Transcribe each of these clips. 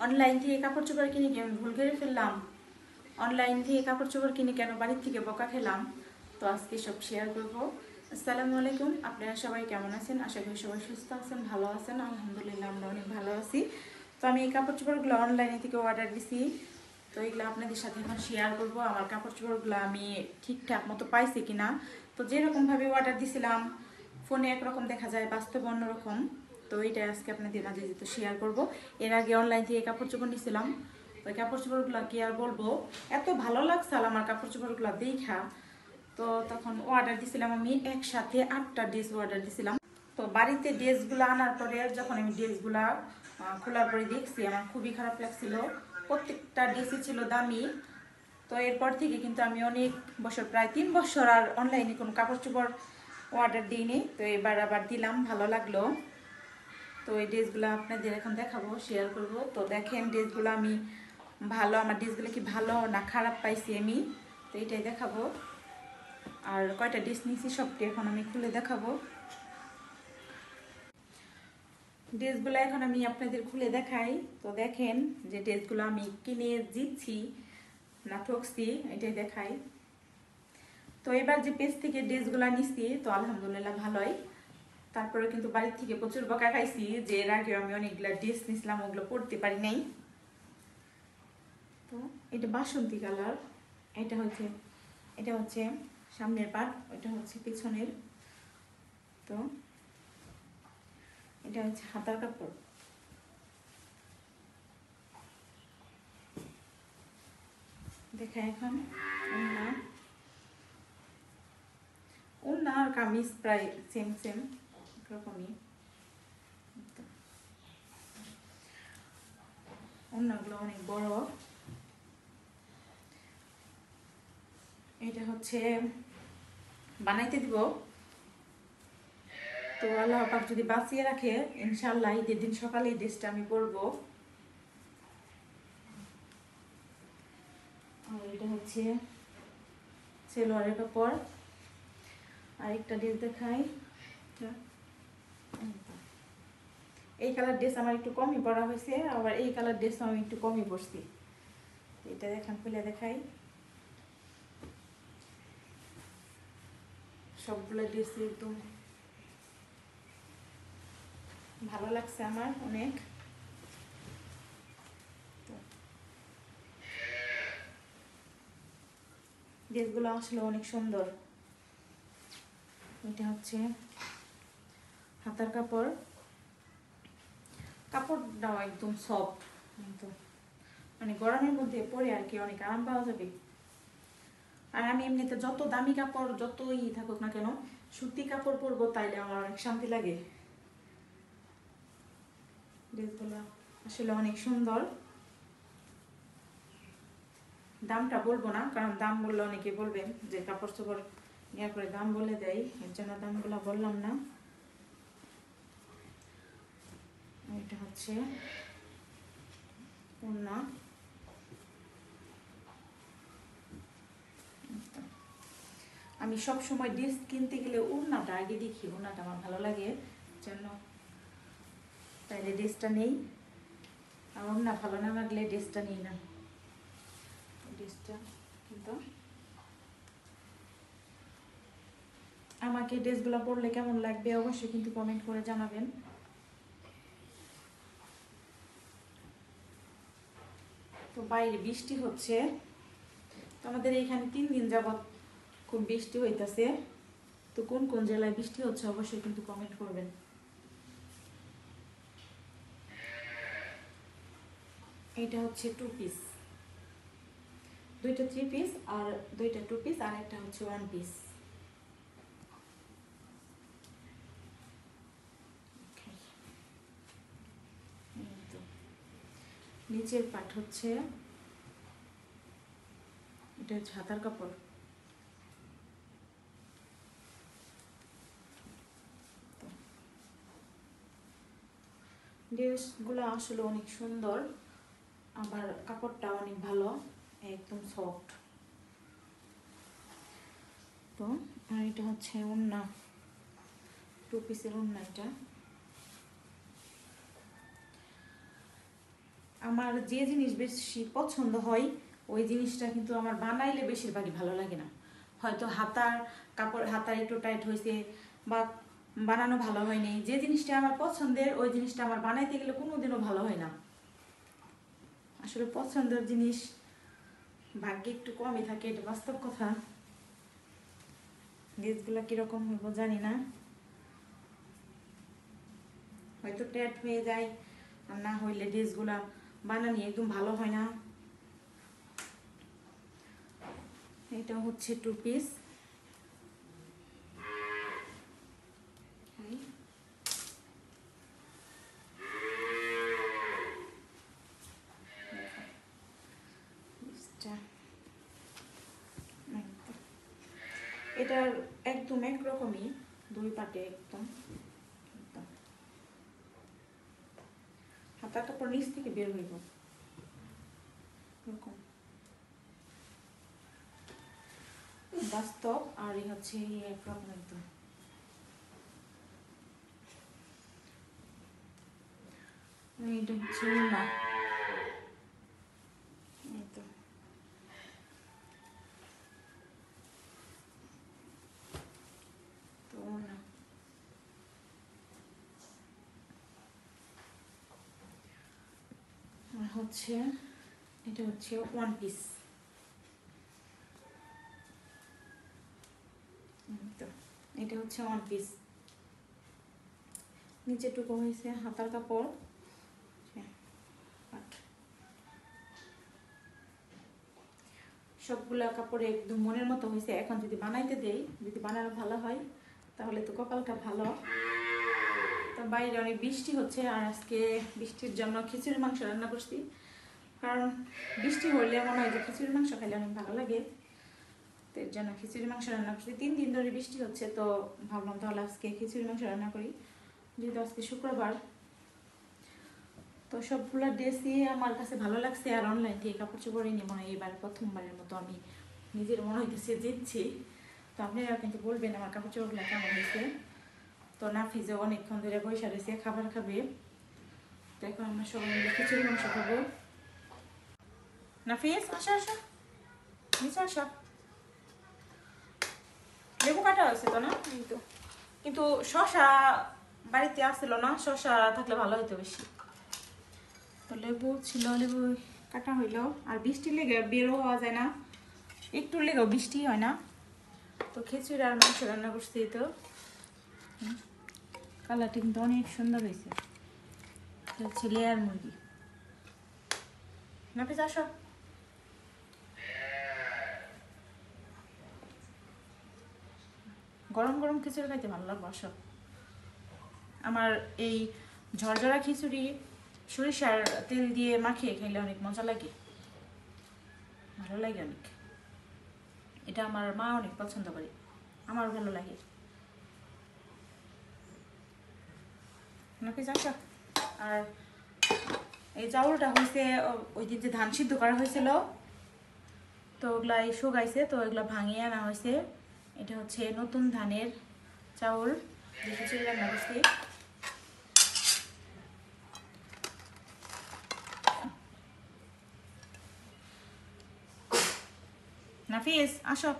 Online থেকে কাপড় চোপড় কিনে কি আমি ভুল করে ফেললাম? অনলাইন থেকে কাপড় চোপড় কিনে কেন বাড়ির থেকে বকা খেলাম? তো আজকে সব শেয়ার করব। আসসালামু আলাইকুম, আপনারা সবাই কেমন আছেন? আশা করি সবাই সুস্থ আছেন, ভালো আছেন। আলহামদুলিল্লাহ আমরা অনেক ভালো আছি। তো আমি এই কাপড় চোপড়গুলো অনলাইনে থেকে অর্ডার দিছি, তো এগুলো আপনাদের সাথে এখন শেয়ার করব। আমার কাপড় চোপড়গুলো আমি ঠিকঠাক মতো পাইছি কিনা। তো যেরকমভাবে অর্ডার দিছিলাম ফোনে একরকম দেখা যায়, বাস্তবে অন্যরকম। তো এইটাই আজকে আপনাদের মাঝে যেহেতু শেয়ার করব। এর আগে অনলাইন থেকে কাপড় চোপড় নিয়েছিলাম, ওই কাপড় চোপড়গুলো কি আর বলবো, এত ভালো লাগছে আমার কাপড় চোপড়গুলো দেখা। তো তখন অর্ডার দিছিলাম আমি একসাথে 8টা ড্রেস অর্ডার দিছিলাম। তো বাড়িতে ড্রেসগুলো আনার পরে যখন আমি ড্রেসগুলা খোলার পরে দেখছি, আমার খুবই খারাপ লাগছিল। প্রত্যেকটা ড্রেসই ছিল দামি। তো এরপর থেকে কিন্তু আমি অনেক বছর, প্রায় 3 বছর আর অনলাইনে কোনো কাপড় চোপড় অর্ডার দিইনি। তো এবার আবার দিলাম, ভালো লাগলো। তো এই ড্রেসগুলো আপনাদের এখন দেখাবো, শেয়ার করব। তো দেখেন ড্রেসগুলো আমি ভালো, আমার ড্রেসগুলো কি ভালো না খারাপ পাইছি আমি, তো এটাই দেখাবো। আর কয়টা ড্রেস নিয়েছি সবটি এখন আমি খুলে দেখাবো। ড্রেসগুলো এখন আমি আপনাদের খুলে দেখাই। তো দেখেন যে ড্রেসগুলো আমি কিনে জিতছি না ঠকছি, এটাই দেখাই। তো এবার যে পেজ থেকে ড্রেসগুলো নিচ্ছি, তো আলহামদুলিল্লাহ ভালোই। তারপরে কিন্তু বাড়ির থেকে প্রচুর বকা খাইছি যে এর আগে আমি অনেকগুলো ড্রেস নিছিলাম, ওগুলো পরতে পারি নাই। তো এটা বাসন্তী কালার, এটা হচ্ছে সামনের পাট, এটা হচ্ছে পিছনের। তো এটা হচ্ছে হাতার কাপড়। দেখা এখন ওড়না, ওড়না আর কামিজ প্রায় সেম সেম এরকমই। ওড়নাগুলো অনেক বড়। এটা হচ্ছে বানাইতে দিব। তো আল্লাহ পাক যদি বাঁচিয়ে রাখে, ইনশাআল্লাহ ঈদের দিন সকালে এই ড্রেসটা আমি পরবো। আর এটা হচ্ছে সেলোয়ারের কাপড়। আরেকটা ড্রেস দেখাই। এই কালার ড্রেস আমার একটু কমই পরা হয়েছে, আবার এই কালার ড্রেস আমি একটু কমই পরছি। এটা দেখেন, খুলে দেখাই। সবগুলো ড্রেস একদম ভালো লাগছে আমার অনেক। ড্রেসগুলো আসলে অনেক সুন্দর। এটা হচ্ছে হাতার কাপড়, কাপড়টাও একদম সফট, একদম মানে গরমের মধ্যে পরে আর কি অনেক আরাম পাওয়া যাবে। আর আমি এমনিতে যত দামি কাপড় যতই থাকুক না কেন, সুতি কাপড় পরবো তাইলে আমার অনেক শান্তি লাগে। ড্রেসগুলো আসলে অনেক সুন্দর। দামটা বলবো না, কারণ দাম বললে অনেকে বলবেন যে কাপড় চোপড় ইয়া করে দাম বলে দেয়, এর জন্য দামগুলো বললাম না। এটা হচ্ছে ওড়না। আমি সব সময় ড্রেস কিনতে গেলে ওড়নাটা আগে দেখি, ওড়নাটা আমার ভালো লাগে জন্য তাইলে ড্রেসটা নেই। আর ওড়না ভালো না লাগলে ড্রেসটা নেই না। ড্রেসটা কিন্তু আমাকে ড্রেসগুলো পরলে কেমন লাগবে অবশ্যই কিন্তু কমেন্ট করে জানাবেন। তো বাইরে বৃষ্টি হচ্ছে, তো আমাদের এইখানে 3 দিন যাবৎ খুব বৃষ্টি হইতেছে। তো কোন কোন জেলায় বৃষ্টি হচ্ছে অবশ্যই কিন্তু কমেন্ট করবেন। এটা হচ্ছে 2 পিস, 2টা 3 পিস আর 2টা 2 পিস আর একটা হচ্ছে 1 পিস। নিচের পাট হচ্ছে, এটা হচ্ছে হাতার কাপড়। ড্রেসগুলো আসলে অনেক সুন্দর, আবার কাপড়টা অনেক ভালো, একদম সফট। তো আর এটা হচ্ছে ওড়না, 2 পিসের ওড়না এটা। আমার যে জিনিস বেশি পছন্দ হয় ওই জিনিসটা কিন্তু আমার বানাইলে বেশিরভাগই ভালো লাগে না। হয়তো হাতার কাপড় হাতা একটু টাইট হয়েছে বা বানানো ভালো হয়নি, যে জিনিসটা আমার পছন্দের ওই জিনিসটা আমার বানাইতে গেলে কোনোদিনও ভালো হয় না। আসলে পছন্দের জিনিস ভাগ্যে একটু কমই থাকে, এটা বাস্তব কথা। ড্রেসগুলো কিরকম হইব জানি না, হয়তো ট্যাট হয়ে যায়, আর না হইলে ড্রেসগুলা বানানি একদম ভালো হয় না। এটা হচ্ছে 2 পিস। এটার একদম একরকমই, 2 পাটে একদম হাতার কাপড় নিচ থেকে বের হইব এরকম বাস্তব। আর এই হচ্ছে একরকম একদম। এটা হচ্ছে না, এই তো তো না হচ্ছে, এটা হচ্ছে 1 পিস। তো এটা হচ্ছে 1 পিস, নিচেটুকু হয়েছে হাতার কাপড়, সবগুলা কাপড়ে একদম মনের মতো হয়েছে। এখন যদি বানাইতে দেই, যদি বানানো ভালো হয় তাহলে তো কপালটা ভালো। তো বাইরে অনেক বৃষ্টি হচ্ছে, আর আজকে বৃষ্টির জন্য খিচুড়ি মাংস রান্না করছি, কারণ বৃষ্টি হলে মনে হয় যে খিচুড়ি মাংস খাইলে অনেক ভালো লাগে। তো এর জন্য খিচুড়ি মাংস রান্না করছি। 3 দিন ধরে বৃষ্টি হচ্ছে, তো ভাবলাম তাহলে আজকে খিচুড়ি মাংস রান্না করি, যেহেতু আজকে শুক্রবার। তো সবগুলো ড্রেসই আমার কাছে ভালো লাগছে, আর অনলাইন থেকে কাপড় চোপড় নিয়ে মনে হয় এবার প্রথমবারের মতো আমি নিজের মনে হইতেছে জিতছি। তো আপনারা কিন্তু বলবেন আমার কাপড় চোপড়গুলো কেমন হয়েছে। তো নাফিজে অনেকক্ষণ ধরে বসে রয়েছে, খাবার খাবে। তো এখন আমরা সবাই মিলে খিচুড়ি মাংস খাবো। নাফিজ আসো আসো, নিচে আসো। লেবু কাটা হয়েছে তো না? এই তো, কিন্তু শশা বাড়িতে আসছিল না, শশা থাকলে ভালো হইতো বেশি। তো লেবু ছিল, লেবু কাটা হইলো। আর বৃষ্টি লেগে বেরো হওয়া যায় না, একটু লেগেও বৃষ্টি হয় না। তো খিচুড়ি আর মাংস রান্না করছি। তো কালারটা কিন্তু অনেক সুন্দর হয়েছে। হচ্ছে লেয়ার মুরগি। নাফিস আসো। গরম গরম খিচুড়ি খাইতে ভালো লাগবে, আসো। আমার এই ঝরঝরা খিচুড়ি সরিষার তেল দিয়ে মাখিয়ে খেলে অনেক মজা লাগে, ভালো লাগে অনেক। এটা আমার মা অনেক পছন্দ করে, আমার ভালো লাগে। নাকি আসো। আর এই চাউলটা হয়েছে ওই দিন যে ধান সিদ্ধ করা হয়েছিল, তো ওগুলা শুকাইছে, তো এগুলো ভাঙিয়ে আনা হয়েছে। এটা হচ্ছে নতুন ধানের চাউল, দেখেছি রান্না করছি। নাফিস আসো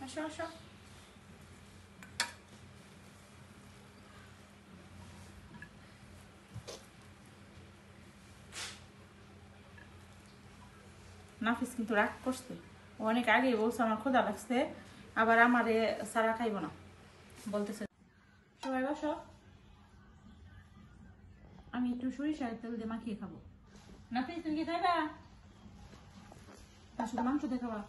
আসো আসো। নাফিস কিন্তু রাগ করছে, ও অনেক আগেই বলছে আমার ক্ষুধা লাগছে, আবার আমারে সারা খাইব না বলতেছে। সবাই বসো, আমি একটু সরিষার তেল দিয়ে মাখিয়ে খাবো। নাফিস তুমি কি খাইবা? তার সাথে মাংস দিয়ে খাবা।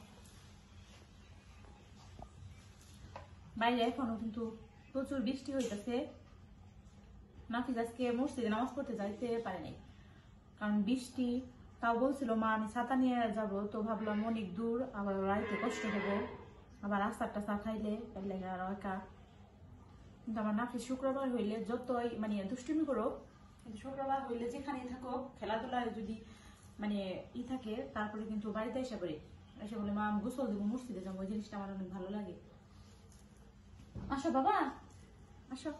বাইরে এখনো কিন্তু প্রচুর বৃষ্টি হইতেছে। নাফিস আজকে মসজিদে নামাজ পড়তে যাইতে পারে নাই, কারণ বৃষ্টি। তাও বলছিল মা আমি ছাতা নিয়ে যাব, তো ভাবলাম অনেক দূর, আবার রাইতে কষ্ট হবো, আবার রাস্তাটা চা খাইলে আর একা। কিন্তু আমার নাফিস শুক্রবার হইলে যতই মানে দুষ্টুমি করো, কিন্তু শুক্রবার হইলে যেখানেই থাকো খেলাধুলায় যদি মানে থাকে, তারপরে কিন্তু বাড়িতে এসে পড়ে, এসে বলে মা আমি গোসল দেবো, মসজিদে যাবো। ওই জিনিসটা আমার অনেক ভালো লাগে। আসো বাবা আসো।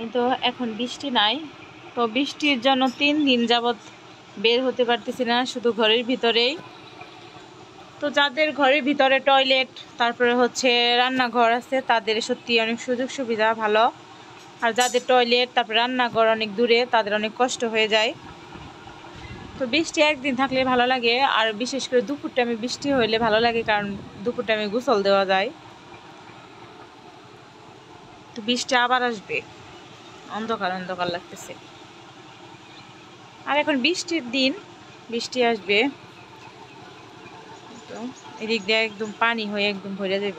এই তো এখন বৃষ্টি নাই, তো বৃষ্টির জন্য 3 দিন যাবত বের হতে পারতেছি না, শুধু ঘরের ভিতরেই। তো যাদের ঘরের ভিতরে টয়লেট তারপরে হচ্ছে রান্নাঘর আছে তাদের সত্যি অনেক সুযোগ সুবিধা ভালো, আর যাদের টয়লেট তারপরে রান্নাঘর অনেক দূরে তাদের অনেক কষ্ট হয়ে যায়। তো বৃষ্টি একদিন থাকলে ভালো লাগে, আর বিশেষ করে দুপুর টাইমে বৃষ্টি হইলে ভালো লাগে, কারণ দুপুর টাইমে গোসল দেওয়া যায়। তো বৃষ্টি আবার আসবে, অন্ধকার অন্ধকার লাগতেছে, আর এখন বৃষ্টির দিন, বৃষ্টি আসবে। তো এদিক দিয়ে একদম পানি হয়ে একদম ভরে যাব।